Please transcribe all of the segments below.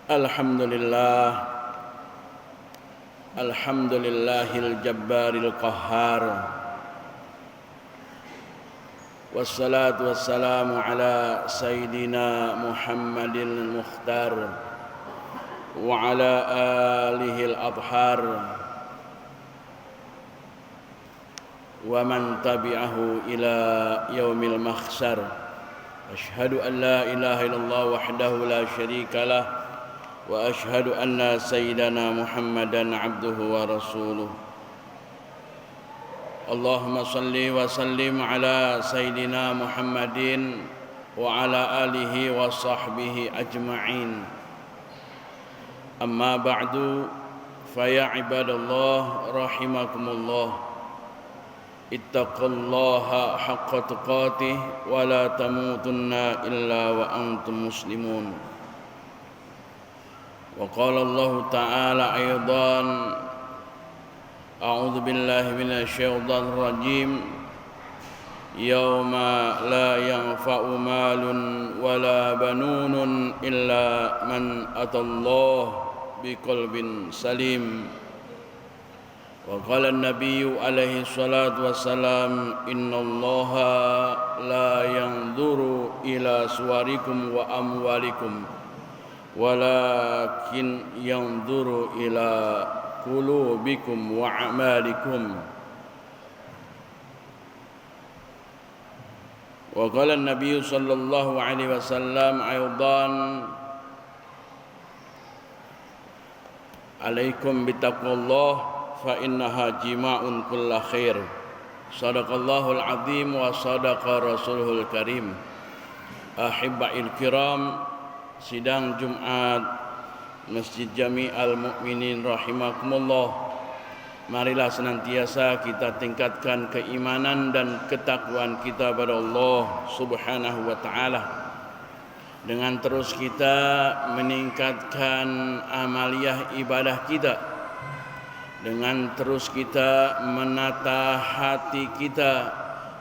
Alhamdulillah, alhamdulillahil jabbaril qahhar, wassalatu wassalamu ala sayyidina Muhammadil mukhtar wa ala alihil adhar wa man tabi'ahu ila yaumil mahsyar. Asyhadu an la ilaha illallah wahdahu la syarika lah wa asyhadu anna sayyidana Muhammadan abduhu wa rasuluh. Allahumma salli wa sallim ala sayyidina Muhammadin wa ala alihi wa sahbihi ajma'in. Amma ba'du, fa ya ibadallah rahimakumullah, ittaqullaha haqqa tuqatih wa la tamutunna illa wa antum muslimun. Wa qala Allah ta'ala aydan, a'udzu billahi minasy syaithanir rajim, yauma la yanfa'u malun wala banunun illa man atallaha biqalbin salim. Wa qala an-nabiyyu alaihi salatu wassalam, innallaha la yanzuru ila suwarikum wa amwalikum walakin yanzuru ila qulubikum wa a'malikum. Wa qala an-nabiyyu sallallahu alaihi wasallam aydan, alaikum bittaqwallah fa innaha jima'un kulla khair. Sadaqallahul azim wa sadaqa rasuluhul karim. Ahibba'il kiram, sidang Jumat Masjid Jami'al Mukminin rahimakumullah. Marilah senantiasa kita tingkatkan keimanan dan ketakwaan kita pada Allah Subhanahu wa taala, dengan terus kita meningkatkan amaliyah ibadah kita, dengan terus kita menata hati kita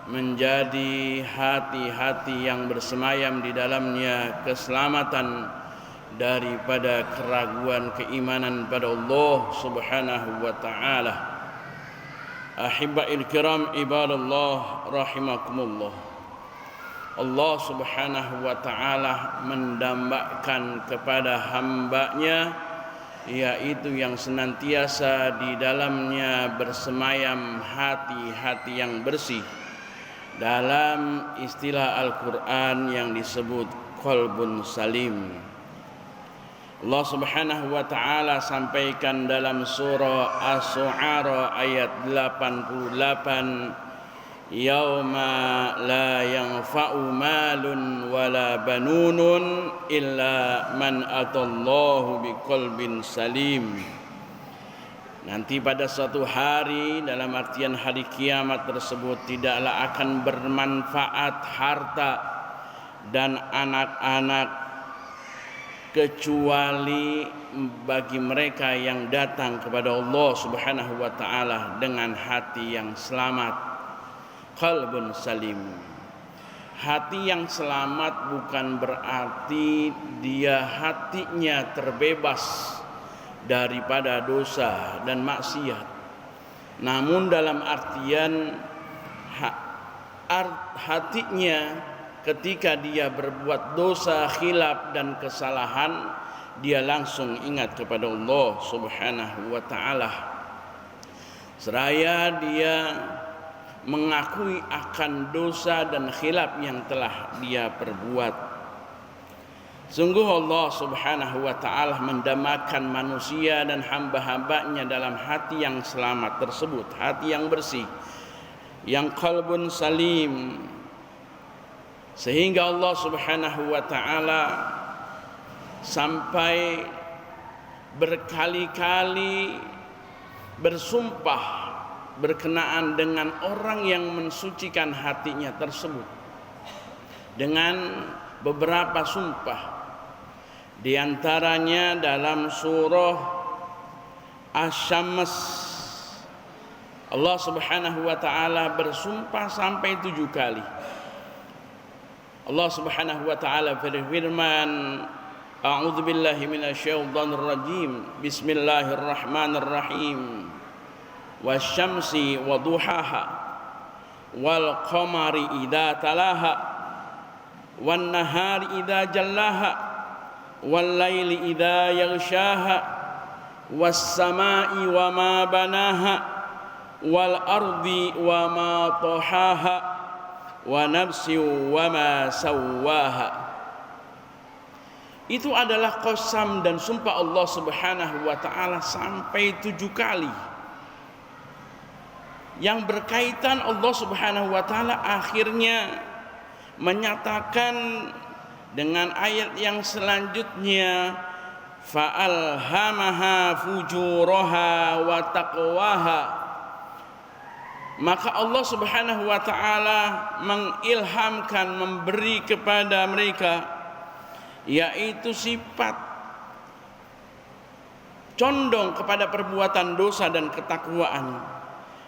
menjadi hati-hati yang bersemayam di dalamnya keselamatan daripada keraguan keimanan pada Allah Subhanahu wa taala. Ahibba'il kiram ibadallah rahimakumullah. Allah Subhanahu wa taala mendambakan kepada hamba-Nya, yaitu yang senantiasa di dalamnya bersemayam hati-hati yang bersih. Dalam istilah Al-Quran yang disebut qalbun salim. Allah Subhanahu wa taala sampaikan dalam surah Asy-Syu'ara ayat 88, yauma la yanfa'u malun wala banunun illa man atallahu biqalbin salim. Nanti pada suatu hari, dalam artian hari kiamat tersebut, tidaklah akan bermanfaat harta dan anak-anak kecuali bagi mereka yang datang kepada Allah Subhanahu wa taala dengan hati yang selamat. Qalbun salim. Hati yang selamat bukan berarti dia hatinya terbebas daripada dosa dan maksiat, namun dalam artian hatinya ketika dia berbuat dosa, khilaf dan kesalahan, dia langsung ingat kepada Allah Subhanahu wa taala, seraya dia mengakui akan dosa dan khilaf yang telah dia perbuat. Sungguh Allah Subhanahu wa ta'ala mendambakan manusia dan hamba-hambanya dalam hati yang selamat tersebut, hati yang bersih, yang qalbun salim, sehingga Allah Subhanahu wa ta'ala sampai berkali-kali bersumpah berkenaan dengan orang yang mensucikan hatinya tersebut dengan beberapa sumpah. Di antaranya dalam surah Asy-Syams, Allah Subhanahu wa taala bersumpah sampai 7 kali. Allah Subhanahu wa taala berfirman, A'udzu billahi minasyaitonir rajim. Bismillahirrahmanirrahim. Wasyamsi waduhaha wal qamari idza talaha wan nahari idza jallaha wal laili idza yaghshaha was samai wama banaha wal ardi wama tahaha wa nafsi wama sawwaha. Itu adalah qasam dan sumpah Allah Subhanahu wa taala sampai 7 kali. Yang berkaitan Allah Subhanahu wa taala akhirnya menyatakan dengan ayat yang selanjutnya, fa'alhamaha fujuraha wa taqwaha. Maka Allah Subhanahu wa taala mengilhamkan, memberi kepada mereka yaitu sifat condong kepada perbuatan dosa dan ketakwaan.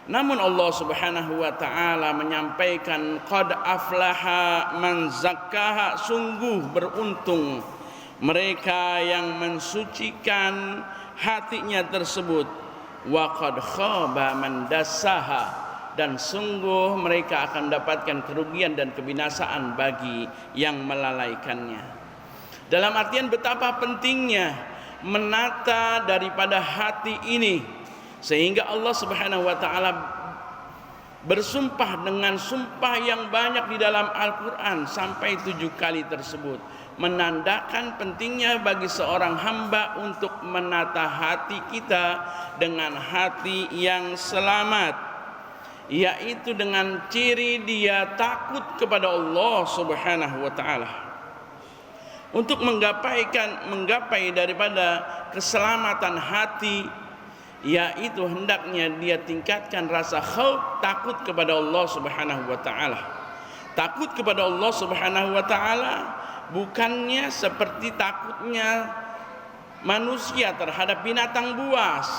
Namun Allah Subhanahu wa taala menyampaikan qad aflaha man zakkaha, sungguh beruntung mereka yang mensucikan hatinya tersebut, wa qad khaba man dassaha, dan sungguh mereka akan mendapatkan kerugian dan kebinasaan bagi yang melalaikannya. Dalam artian betapa pentingnya menata daripada hati ini, sehingga Allah Subhanahu wa taala bersumpah dengan sumpah yang banyak di dalam Al-Qur'an sampai 7 kali tersebut, menandakan pentingnya bagi seorang hamba untuk menata hati kita dengan hati yang selamat, yaitu dengan ciri dia takut kepada Allah Subhanahu wa taala. Untuk menggapai daripada keselamatan hati, yaitu hendaknya dia tingkatkan rasa khauf, takut kepada Allah Subhanahu wa taala. Takut kepada Allah Subhanahu wa taala bukannya seperti takutnya manusia terhadap binatang buas.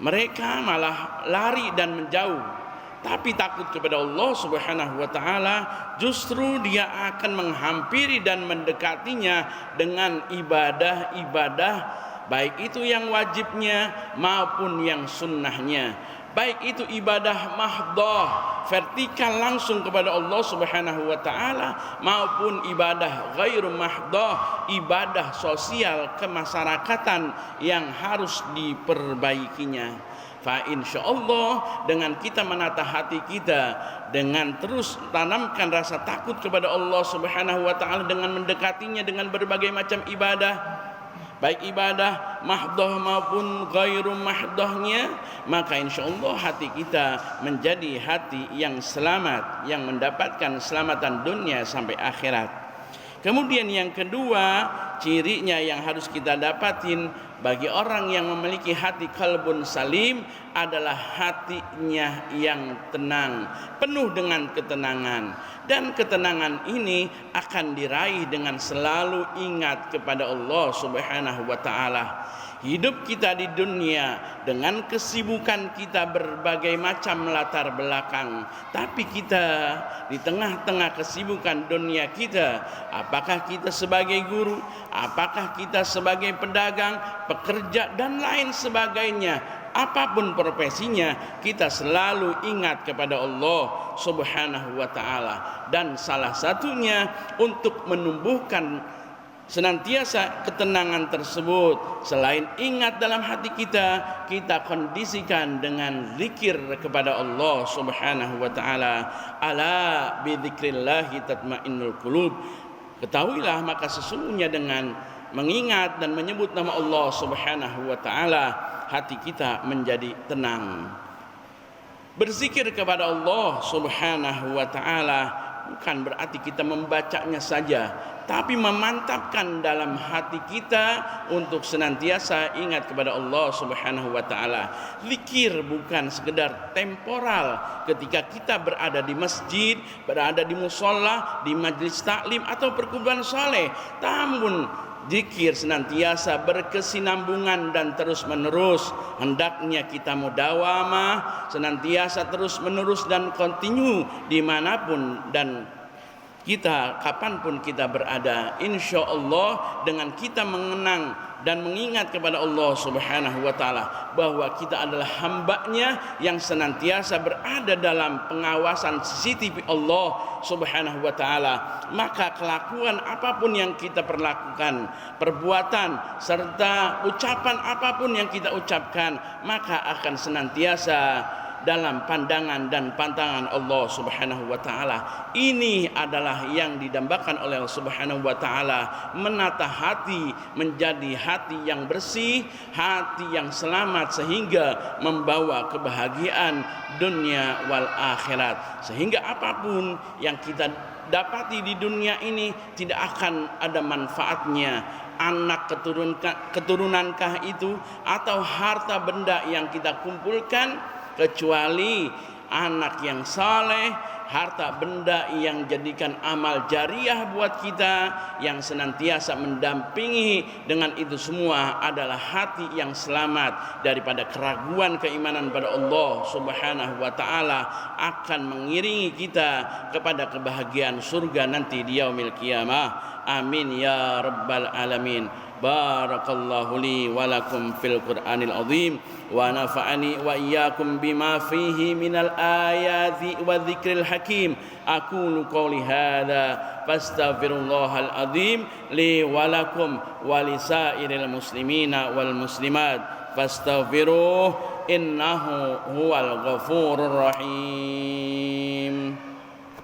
Mereka malah lari dan menjauh. Tapi takut kepada Allah Subhanahu wa taala justru dia akan menghampiri dan mendekatinya dengan ibadah-ibadah, baik itu yang wajibnya maupun yang sunnahnya, baik itu ibadah mahdhah vertikal langsung kepada Allah Subhanahu wa taala, maupun ibadah ghairu mahdhah, ibadah sosial kemasyarakatan yang harus diperbaikinya. Fa insyaallah dengan kita menata hati kita, dengan terus tanamkan rasa takut kepada Allah Subhanahu wa taala dengan mendekatinya dengan berbagai macam ibadah, baik ibadah mahdhah maupun ghairu mahdhahnya, maka insyaallah hati kita menjadi hati yang selamat, yang mendapatkan keselamatan dunia sampai akhirat. Kemudian yang kedua, cirinya yang harus kita dapatin bagi orang yang memiliki hati kalbun salim adalah hatinya yang tenang, penuh dengan ketenangan. Dan ketenangan ini akan diraih dengan selalu ingat kepada Allah Subhanahu wa taala. Hidup kita di dunia dengan kesibukan kita berbagai macam latar belakang, tapi kita di tengah-tengah kesibukan dunia kita, apakah kita sebagai guru, apakah kita sebagai pedagang, pekerja dan lain sebagainya, apapun profesinya, kita selalu ingat kepada Allah Subhanahu wa taala. Dan salah satunya untuk menumbuhkan senantiasa ketenangan tersebut, selain ingat dalam hati kita, kita kondisikan dengan zikir kepada Allah Subhanahu wa taala. Ala bi dzikrillahi tatmainnul qulub. Ketahuilah maka sesungguhnya dengan mengingat dan menyebut nama Allah Subhanahu wa taala, hati kita menjadi tenang. Berzikir kepada Allah Subhanahu wa taala bukan berarti kita membacanya saja, tapi memantapkan dalam hati kita untuk senantiasa ingat kepada Allah Subhanahu wa taala. Zikir bukan sekedar temporal ketika kita berada di masjid, berada di musholla, di majlis taklim atau perkumpulan saleh, namun zikir senantiasa berkesinambungan dan terus menerus. Hendaknya kita mudawamah, senantiasa terus menerus dan kontinu dimanapun dan kita kapanpun kita berada, insya Allah dengan kita mengenang dan mengingat kepada Allah Subhanahu wa Ta'ala bahwa kita adalah hambanya yang senantiasa berada dalam pengawasan CCTV Allah Subhanahu wa Ta'ala, maka kelakuan apapun yang kita perlakukan, perbuatan serta ucapan apapun yang kita ucapkan, maka akan senantiasa dalam pandangan dan pantangan Allah Subhanahu wa Ta'ala. Ini adalah yang didambakan oleh Allah Subhanahu wa Ta'ala, menata hati menjadi hati yang bersih, hati yang selamat, sehingga membawa kebahagiaan dunia wal akhirat, sehingga apapun yang kita dapati di dunia ini tidak akan ada manfaatnya. Anak keturunankah itu atau harta benda yang kita kumpulkan, kecuali anak yang saleh, harta benda yang jadikan amal jariah buat kita, yang senantiasa mendampingi dengan itu semua adalah hati yang selamat daripada keraguan keimanan pada Allah Subhanahu wa Ta'ala, akan mengiringi kita kepada kebahagiaan surga nanti di yaumil qiyamah. Amin ya rabbal alamin. Barakallahu li wa lakum fil Qur'anil azim wa nafa'ani wa iyyakum bima fihi minal ayati wa dzikril hakim. Aqulu qouli hadza fastaghfirullahal azim li wa lakum wa lisairil muslimina wal muslimat fastaghfiruh innahu huwal ghafurur rahim.